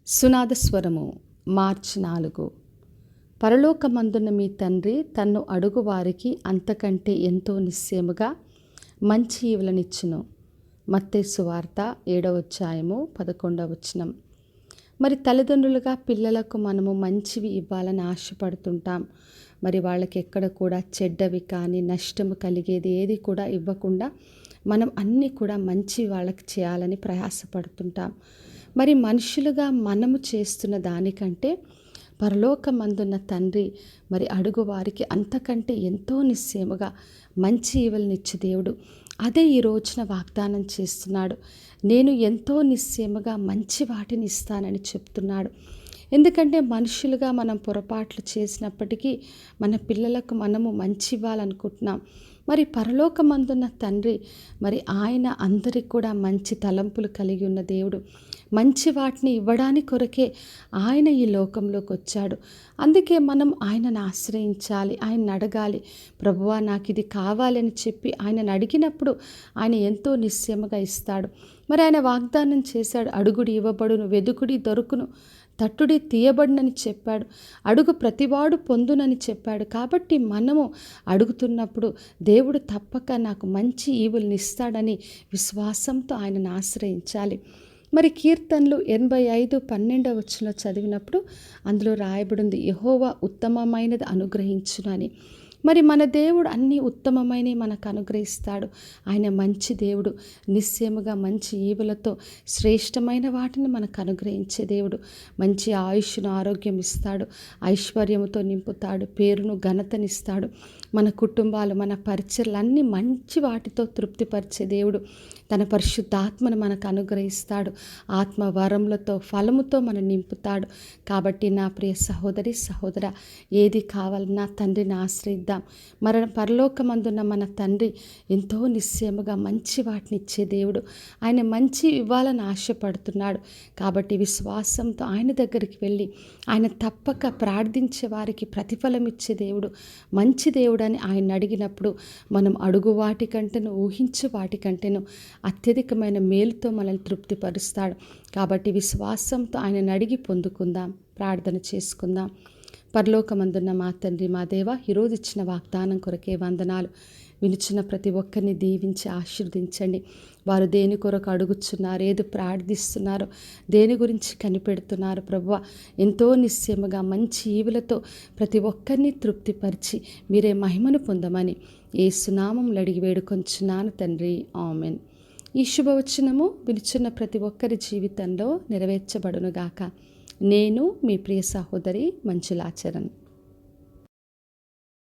సునాదస్వరము మార్చి 4. పరలోకమందున్న మీ తండ్రి తన్ను అడుగు వారికి అంతకంటే ఎంతో నిశ్చయముగా మంచి ఈవులనిచ్చును. మత్తయి సువార్త 7వ అధ్యాయము 11వ వచనం. మరి తల్లిదండ్రులుగా పిల్లలకు మనము మంచివి ఇవ్వాలని ఆశపడుతుంటాం. మరి వాళ్ళకి ఎక్కడ కూడా చెడ్డవి కానీ నష్టము కలిగేది ఏది కూడా ఇవ్వకుండా మనం అన్నీ కూడా మంచి వాళ్ళకి చేయాలని ప్రయాసపడుతుంటాం. మరి మనుషులుగా మనము చేస్తున్న దానికంటే పరలోకమందున్న తండ్రి మరి అడుగు వారికి అంతకంటే ఎంతో నిశ్చయముగా మంచి ఈవులనిచ్చు దేవుడు. అదే ఈ రోజున వాగ్దానం చేస్తున్నాడు. నేను ఎంతో నిశ్చయముగా మంచి వాటిని ఇస్తానని చెప్తున్నాడు. ఎందుకంటే మనుషులుగా మనం పొరపాట్లు చేసినప్పటికీ మన పిల్లలకు మనము మంచి ఇవ్వాలనుకుంటున్నాం. మరి పరలోకమందున్న తండ్రి మరి ఆయన అందరికి కూడా మంచి తలంపులు కలిగి ఉన్న దేవుడు. మంచి వాటిని ఇవ్వడానికి కొరకే ఆయన ఈ లోకంలోకి వచ్చాడు. అందుకే మనం ఆయనను ఆశ్రయించాలి, ఆయనను అడగాలి. ప్రభువా నాకు ఇది కావాలని చెప్పి ఆయనను అడిగినప్పుడు ఆయన ఎంతో నిశ్చయముగా ఇస్తాడు. మరి ఆయన వాగ్దానం చేశాడు, అడుగుడి ఇవ్వబడును, వెదుకుడి దొరుకును, తట్టుడి తీయబడినని చెప్పాడు. అడుగు ప్రతివాడు పొందునని చెప్పాడు. కాబట్టి మనము అడుగుతున్నప్పుడు దేవుడు తప్పక నాకు మంచి ఈవుల్ని ఇస్తాడని విశ్వాసంతో ఆయనను ఆశ్రయించాలి. మరి కీర్తనలు 85:12 వచనంలో చదివినప్పుడు అందులో రాయబడింది, యెహోవా ఉత్తమమైనది అనుగ్రహించును అని. మరి మన దేవుడు అన్ని ఉత్తమమైనవి మనకు అనుగ్రహిస్తాడు. ఆయన మంచి దేవుడు. నిశ్చయముగా మంచి ఈవులతో శ్రేష్టమైన వాటిని మనకు అనుగ్రహించే దేవుడు. మంచి ఆయుష్ను ఆరోగ్యం ఇస్తాడు, ఐశ్వర్యముతో నింపుతాడు, పేరును ఘనతనిస్తాడు. మన కుటుంబాలు మన పరిచర్లన్నీ మంచి వాటితో తృప్తిపరిచే దేవుడు. తన పరిశుద్ధాత్మను మనకు అనుగ్రహిస్తాడు. ఆత్మ వరములతో ఫలముతో మనం నింపుతాడు. కాబట్టి నా ప్రియ సహోదరి సహోదర, ఏది కావాలన్నా తండ్రిని ఆశ్రయిద్దాం. పరలోకమందున్న మన తండ్రి ఎంతో నిశ్చయముగా మంచి వాటిని ఇచ్చే దేవుడు. ఆయన మంచి ఇవ్వాలని ఆశపడుతున్నాడు. కాబట్టి విశ్వాసంతో ఆయన దగ్గరికి వెళ్ళి ఆయన తప్పక ప్రార్థించే వారికి ప్రతిఫలం ఇచ్చే దేవుడు, మంచి దేవుడు అని ఆయన అడిగినప్పుడు మనం అడుగు వాటికంటేను ఊహించు వాటికంటేను అత్యధికమైన మేలుతో మనల్ని తృప్తిపరుస్తాడు. కాబట్టి విశ్వాసంతో ఆయనను అడిగి పొందుకుందాం, ప్రార్థన చేసుకుందాం. పరలోకమందున్న మా తండ్రి, మా దేవ, ఈరోజు ఇచ్చిన వాగ్దానం కొరకే వందనాలు. వినిచిన ప్రతి ఒక్కరిని దీవించి ఆశీర్వదించండి. వారు దేని కొరకు అడుగుచున్నారు, ఏది ప్రార్థిస్తున్నారో, దేని గురించి కనిపెడుతున్నారు ప్రభువా, ఎంతో నిశ్చయముగా మంచి ఈవులతో ప్రతి ఒక్కరిని తృప్తిపరిచి మీరే మహిమను పొందమని యేసు నామములో అడిగి వేడుకొంచున్నాను తండ్రి, ఆమెన్. ఈ శుభవచనము వినిచున్న ప్రతి ఒక్కరి జీవితంలో నెరవేర్చబడునుగాక. నేను మీ ప్రియ సహోదరి మంజులాచరణ్.